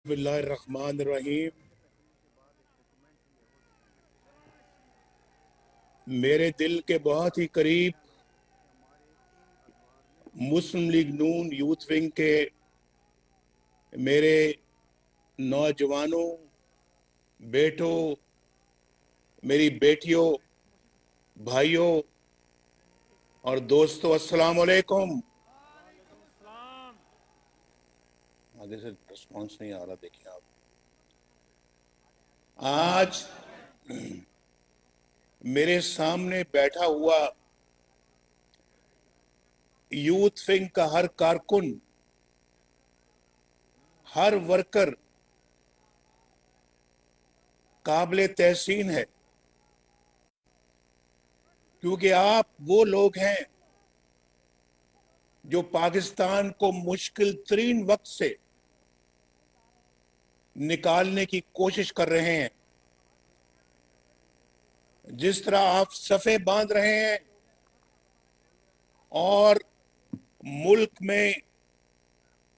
बिस्मिल्लाहिर्रहमानिर्रहीम। मेरे दिल के बहुत ही करीब मुस्लिम लीग नून यूथ विंग के मेरे नौजवानों, बेटों, मेरी बेटियों, भाइयों और दोस्तों, अस्सलाम वालेकुम। आगे से रिस्पॉन्स नहीं आ रहा, देखिए आप। आज मेरे सामने बैठा हुआ यूथ विंग का हर कारकुन, हर वर्कर काबिल तहसीन है, क्योंकि आप वो लोग हैं जो पाकिस्तान को मुश्किल तरीन वक्त से निकालने की कोशिश कर रहे हैं। जिस तरह आप सफ़े बांध रहे हैं और मुल्क में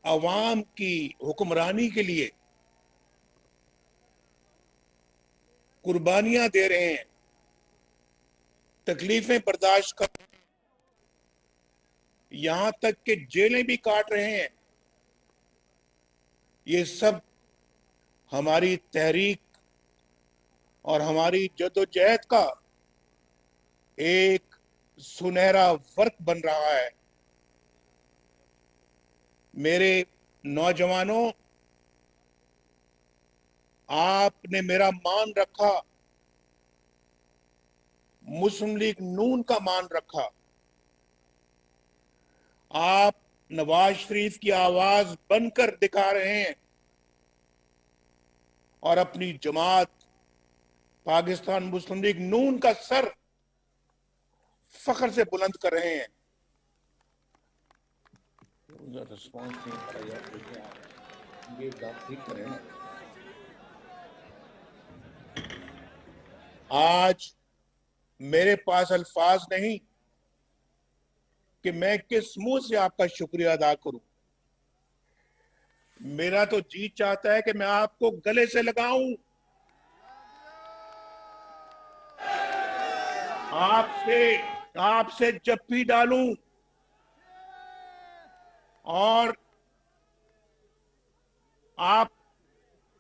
अवाम की हुक्मरानी के लिए कुर्बानियां दे रहे हैं, तकलीफें बर्दाश्त कर, यहां तक कि जेलें भी काट रहे हैं, ये सब हमारी तहरीक और हमारी जद्दोजहद का एक सुनहरा वर्क बन रहा है। मेरे नौजवानों, आपने मेरा मान रखा, मुस्लिम लीग नून का मान रखा। आप नवाज शरीफ की आवाज बनकर दिखा रहे हैं और अपनी जमात पाकिस्तान मुस्लिम लीग नून का सर फख्र से बुलंद कर रहे हैं। रिस्पॉन्स नहीं आ रहा यार, देखिए आप ये बात ठीक करें ना। आज मेरे पास अल्फाज नहीं कि मैं किस मुंह से आपका शुक्रिया अदा करूं। मेरा तो जी चाहता है कि मैं आपको गले से लगाऊं, आपसे आपसे जप्फी डालूं और आप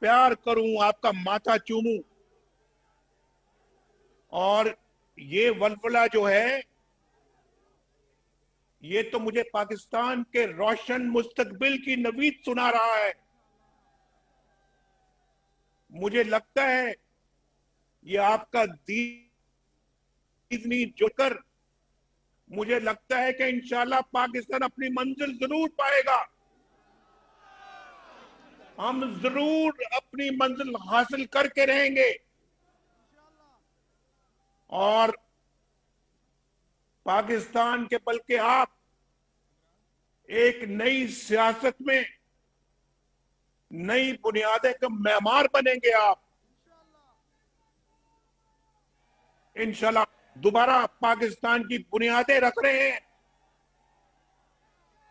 प्यार करूं, आपका माथा चूमूं। और ये वलवला जो है, ये तो मुझे पाकिस्तान के रोशन मुस्तकबिल की नवीद सुना रहा है। मुझे लगता है ये आपका दीनी जुड़कर, मुझे लगता है कि इंशाल्लाह पाकिस्तान अपनी मंजिल जरूर पाएगा। हम जरूर अपनी मंजिल हासिल करके रहेंगे और पाकिस्तान के, बल्कि आप एक नई सियासत में नई बुनियादें का मेहमान बनेंगे। आप इंशाल्लाह दोबारा पाकिस्तान की बुनियादें रख रहे हैं।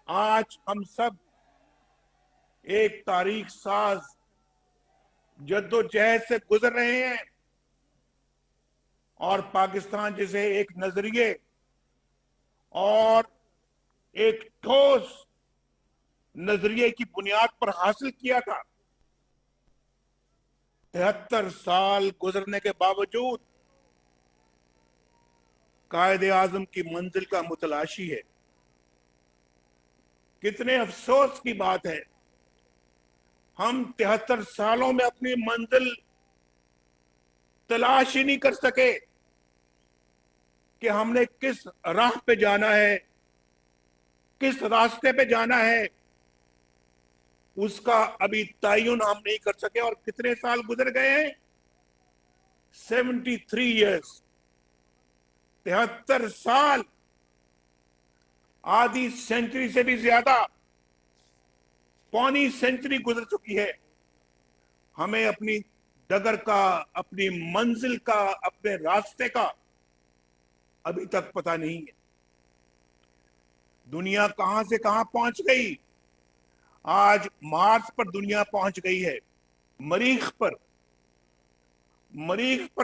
आज हम सब एक तारीख साज जद्दोजहद से गुजर रहे हैं और पाकिस्तान जिसे एक नजरिए और एक ठोस नजरिए की बुनियाद पर हासिल किया था, 73 साल गुजरने के बावजूद कायदे आजम की मंजिल का मुतलाशी है। कितने अफसोस की बात है, हम 73 सालों में अपनी मंजिल तलाश ही नहीं कर सके कि हमने किस राह पे जाना है, किस रास्ते पे जाना है, उसका अभी तयन हम नहीं कर सके। और कितने साल गुजर गए हैं, 73 ईयर्स, 73 साल, आधी सेंचुरी से भी ज्यादा, पौनी सेंचुरी गुजर चुकी है। हमें अपनी डगर का, अपनी मंजिल का, अपने रास्ते का अभी तक पता नहीं है। दुनिया कहां से कहां पहुंच गई, आज मार्स पर दुनिया पहुंच गई है, मरीख पर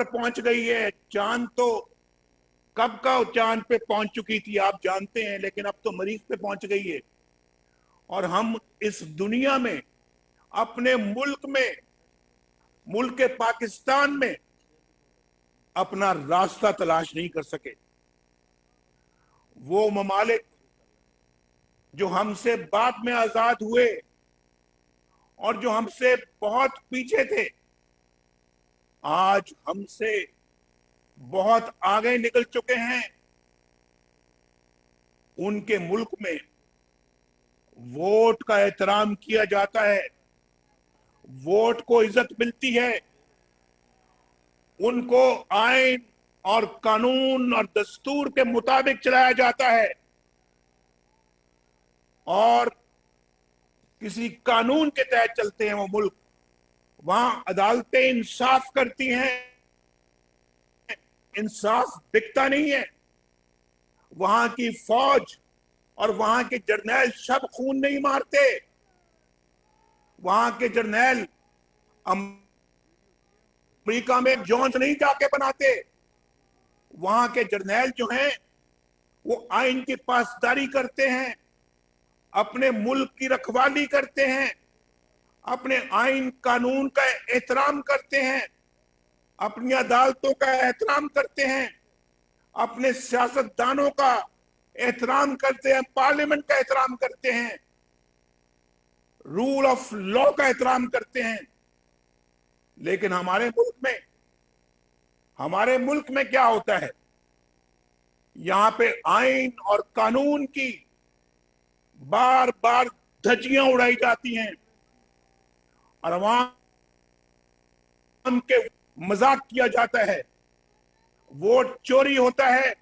पहुंच गई है। चांद तो कब का चांद पे पहुंच चुकी थी आप जानते हैं, लेकिन अब तो मरीख पे पहुंच गई है। और हम इस दुनिया में अपने मुल्क के पाकिस्तान में अपना रास्ता तलाश नहीं कर सके। वो ममालिक जो हमसे बाद में आजाद हुए और जो हमसे बहुत पीछे थे, आज हमसे बहुत आगे निकल चुके हैं। उनके मुल्क में वोट का एहतराम किया जाता है, वोट को इज्जत मिलती है, उनको आइन और कानून और दस्तूर के मुताबिक चलाया जाता है और किसी कानून के तहत चलते हैं वो मुल्क। वहां अदालतें इंसाफ करती हैं, इंसाफ बिकता नहीं है। वहां की फौज और वहां के जर्नैल शब खून नहीं मारते। वहां के जर्नैल अमेरिका में जोन्स नहीं जाके बनाते। वहां के जर्नैल जो हैं वो आइन की पासदारी करते हैं, अपने मुल्क की रखवाली करते हैं, अपने आइन कानून का एहतराम करते हैं, अपनी अदालतों का एहतराम करते हैं, अपने सियासतदानों का एहतराम करते हैं, पार्लियामेंट का एहतराम करते हैं, रूल ऑफ लॉ का एहतराम करते हैं। लेकिन हमारे मुल्क में क्या होता है? यहां पे आइन और कानून की बार बार धज्जियां उड़ाई जाती हैं और अवाम के मजाक किया जाता है। वोट चोरी होता है,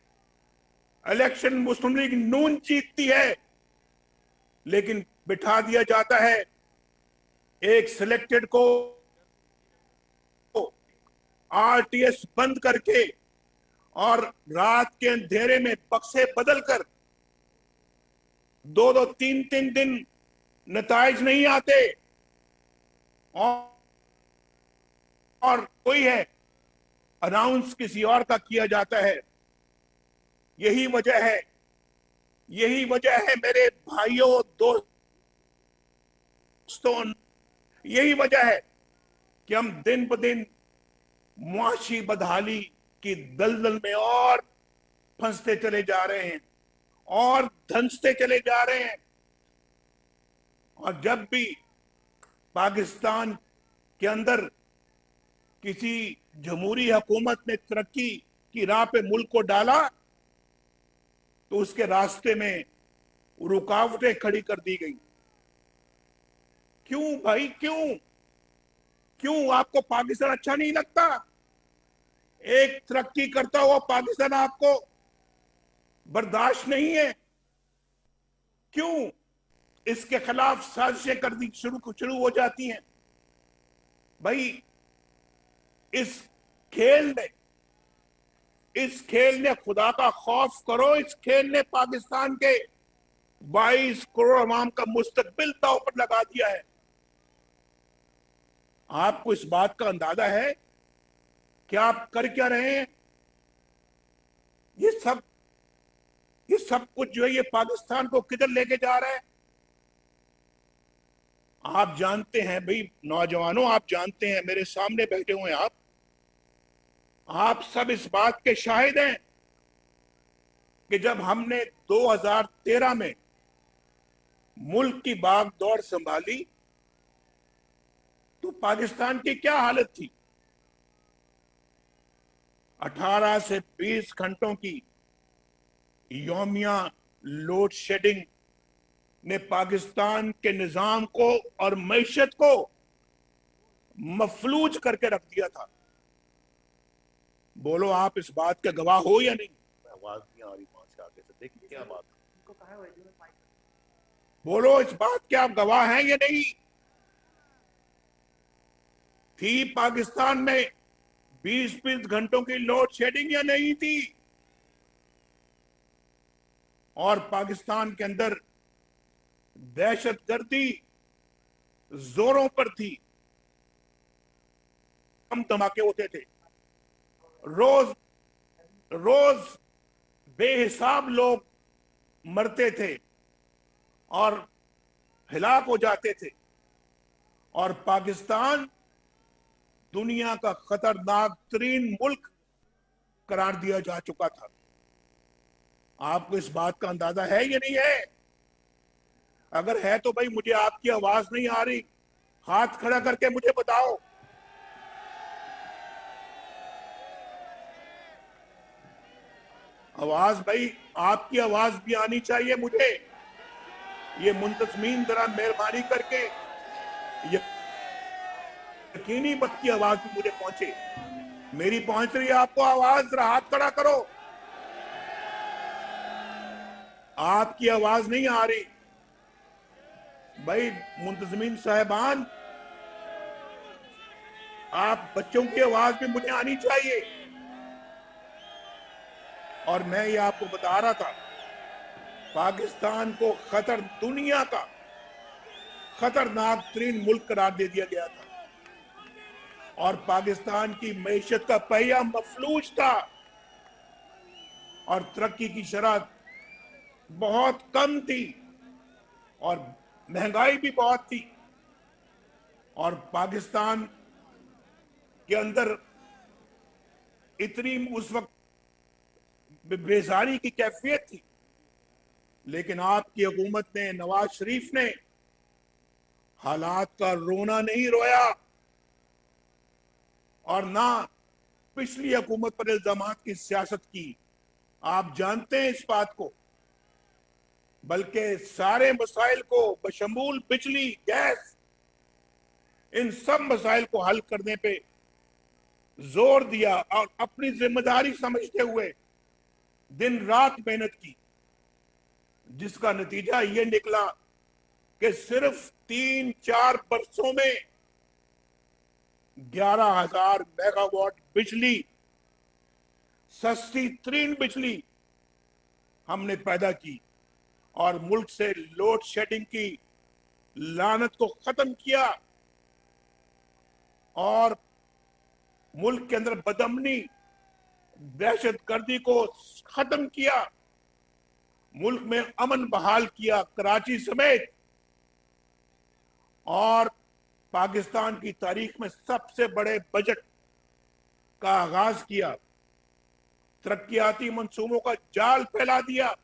इलेक्शन मुस्लिम लीग नून जीतती है, लेकिन बिठा दिया जाता है एक सिलेक्टेड को आरटीएस बंद करके और रात के अंधेरे में बक्से बदलकर 2-2 3-3 दिन नताइज नहीं आते और कोई है अनाउंस किसी और का किया जाता है। यही वजह है मेरे भाइयों दोस्तों, यही वजह है कि हम दिन ब दिन मुआशी बदहाली की दलदल में और फंसते चले जा रहे हैं और धंसते चले जा रहे हैं। और जब भी पाकिस्तान के अंदर किसी जमहूरी हुकूमत ने तरक्की की राह पे मुल्क को डाला तो उसके रास्ते में रुकावटें खड़ी कर दी गई। क्यों भाई, क्यों आपको पाकिस्तान अच्छा नहीं लगता? एक तरक्की करता हुआ पाकिस्तान आपको बर्दाश्त नहीं है? क्यों इसके खिलाफ साजिशें कर दी शुरू हो जाती हैं? भाई इस खेल ने खुदा का खौफ करो, इस खेल ने पाकिस्तान के 22 करोड़ अवाम का मुस्तकबिल दांव पर लगा दिया है। आपको इस बात का अंदाजा है कि आप कर क्या रहे हैं? ये सब कुछ जो है ये पाकिस्तान को किधर लेके जा रहा है? आप जानते हैं भाई नौजवानों, आप जानते हैं, मेरे सामने बैठे हुए हैं आप सब इस बात के शाहिद हैं कि जब हमने 2013 में मुल्क की बागडोर संभाली तो पाकिस्तान की क्या हालत थी? 18 से 20 घंटों की यौमिया लोड शेडिंग ने पाकिस्तान के निजाम को और मईशत को मफलूज करके रख दिया था। बोलो आप इस बात के गवाह हो या नहीं? आवाज नहीं आ रही वहां से आगे से, देखिए क्या बात है। बोलो इस बात के आप गवाह हैं या नहीं? थी पाकिस्तान में 20-20 घंटों की लोड शेडिंग या नहीं थी? और पाकिस्तान के अंदर दहशतगर्दी जोरों पर थी। हम धमाके होते थे, रोज रोज बेहिसाब लोग मरते थे और हिलाक हो जाते थे, और पाकिस्तान दुनिया का खतरनाक तरीन मुल्क करार दिया जा चुका था। आपको इस बात का अंदाजा है या नहीं है? अगर है तो भाई मुझे आपकी आवाज नहीं आ रही, हाथ खड़ा करके मुझे बताओ। आवाज भाई, आपकी आवाज भी आनी चाहिए मुझे। ये मुंतजमीन जरा मेहरबानी करके यकीनी मत की आवाज भी मुझे पहुंचे। मेरी पहुंच रही है आपको आवाज? जरा हाथ खड़ा करो। आपकी आवाज नहीं आ रही भाई। मुंतजमीन साहिबान, आप बच्चों की आवाज भी मुझे आनी चाहिए। और मैं ये आपको बता रहा था, पाकिस्तान को दुनिया का खतरनाक तरीन मुल्क करार दे दिया गया था, और पाकिस्तान की मैशत का पहिया मफलूज था, और तरक्की की शरह बहुत कम थी, और महंगाई भी बहुत थी, और पाकिस्तान के अंदर इतनी उस वक्त बेजारी की कैफियत थी। लेकिन आपकी हुकूमत ने, नवाज शरीफ ने हालात का रोना नहीं रोया, और ना पिछली हुकूमत पर इल्जामात की सियासत की। आप जानते हैं इस बात को। बल्कि सारे मसाइल को बशमूल बिजली, गैस, इन सब मसाइल को हल करने पे जोर दिया, और अपनी जिम्मेदारी समझते हुए दिन रात मेहनत की, जिसका नतीजा ये निकला कि सिर्फ 3-4 बरसों में 11,000 मेगावाट बिजली, सस्ती तरीन बिजली हमने पैदा की, और मुल्क से लोड शेडिंग की लानत को खत्म किया, और मुल्क के अंदर बदअमनी, दहशत गर्दी को खत्म किया, मुल्क में अमन बहाल किया, कराची समेत। और पाकिस्तान की तारीख में सबसे बड़े बजट का आगाज किया, तरक्याती मंसूबों का जाल फैला दिया,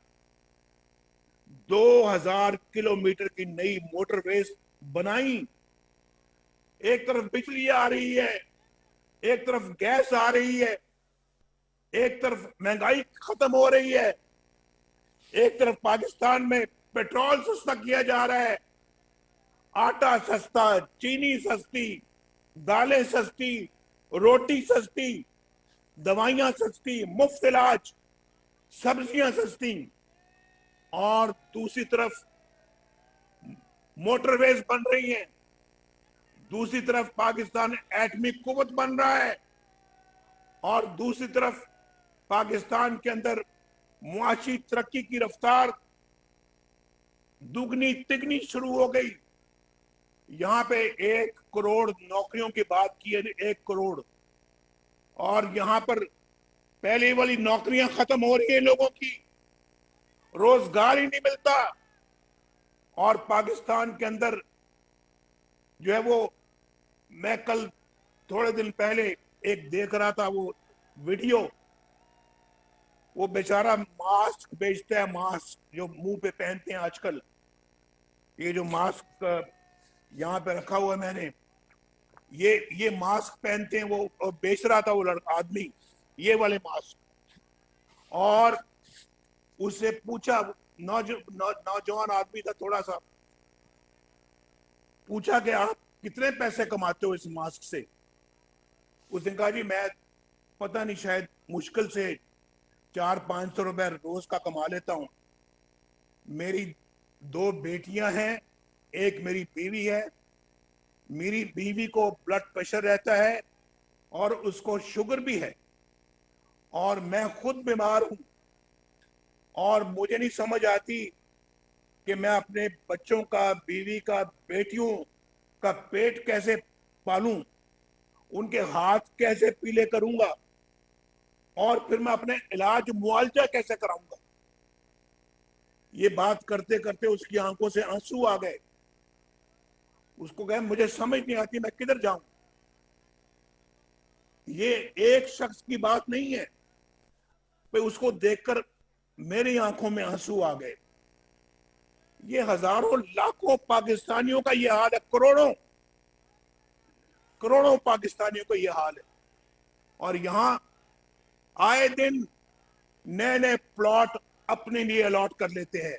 2000 किलोमीटर की नई मोटरवेज बनाई। एक तरफ बिजली आ रही है, एक तरफ गैस आ रही है, एक तरफ महंगाई खत्म हो रही है, एक तरफ पाकिस्तान में पेट्रोल सस्ता किया जा रहा है, आटा सस्ता, चीनी सस्ती, दालें सस्ती, रोटी सस्ती, दवाइयां सस्ती, मुफ्त इलाज, सब्जियां सस्ती, और दूसरी तरफ मोटरवेज बन रही हैं, दूसरी तरफ पाकिस्तान एटमी कुव्वत बन रहा है, और दूसरी तरफ पाकिस्तान के अंदर मुआशी तरक्की की रफ्तार दुगनी तिगनी शुरू हो गई। यहां पे 1 करोड़ नौकरियों की बात की है, 1 करोड़, और यहां पर पहले वाली नौकरियां खत्म हो रही है, लोगों की रोजगार ही नहीं मिलता। और पाकिस्तान के अंदर जो है वो, मैं कल थोड़े दिन पहले एक देख रहा था वो वीडियो, वो बेचारा मास्क बेचता है, मास्क जो मुंह पे पहनते हैं आजकल, ये जो मास्क यहाँ पे रखा हुआ है मैंने, ये मास्क पहनते हैं, वो बेच रहा था वो लड़का, आदमी, ये वाले मास्क। और उससे पूछा, नौजवान आदमी था, थोड़ा सा पूछा कि आप कितने पैसे कमाते हो इस मास्क से? उसने कहा जी मैं पता नहीं, शायद मुश्किल से 400-500 रुपए रोज का कमा लेता हूं। मेरी 2 बेटियां हैं, एक मेरी बीवी है। मेरी बीवी को ब्लड प्रेशर रहता है और उसको शुगर भी है, और मैं खुद बीमार हूं, और मुझे नहीं समझ आती कि मैं अपने बच्चों का, बीवी का, बेटियों का पेट कैसे पालूं, उनके हाथ कैसे पीले करूंगा और फिर मैं अपने इलाज मुआवजा कैसे कराऊंगा। ये बात करते करते उसकी आंखों से आंसू आ गए। उसको कहे मुझे समझ नहीं आती मैं किधर जाऊं। ये एक शख्स की बात नहीं है, पे उसको देखकर मेरी आंखों में आंसू आ गए। ये हजारों लाखों पाकिस्तानियों का ये हाल है, करोड़ों करोड़ों पाकिस्तानियों का ये हाल है। और यहां आए दिन नए नए प्लॉट अपने लिए अलॉट कर लेते हैं।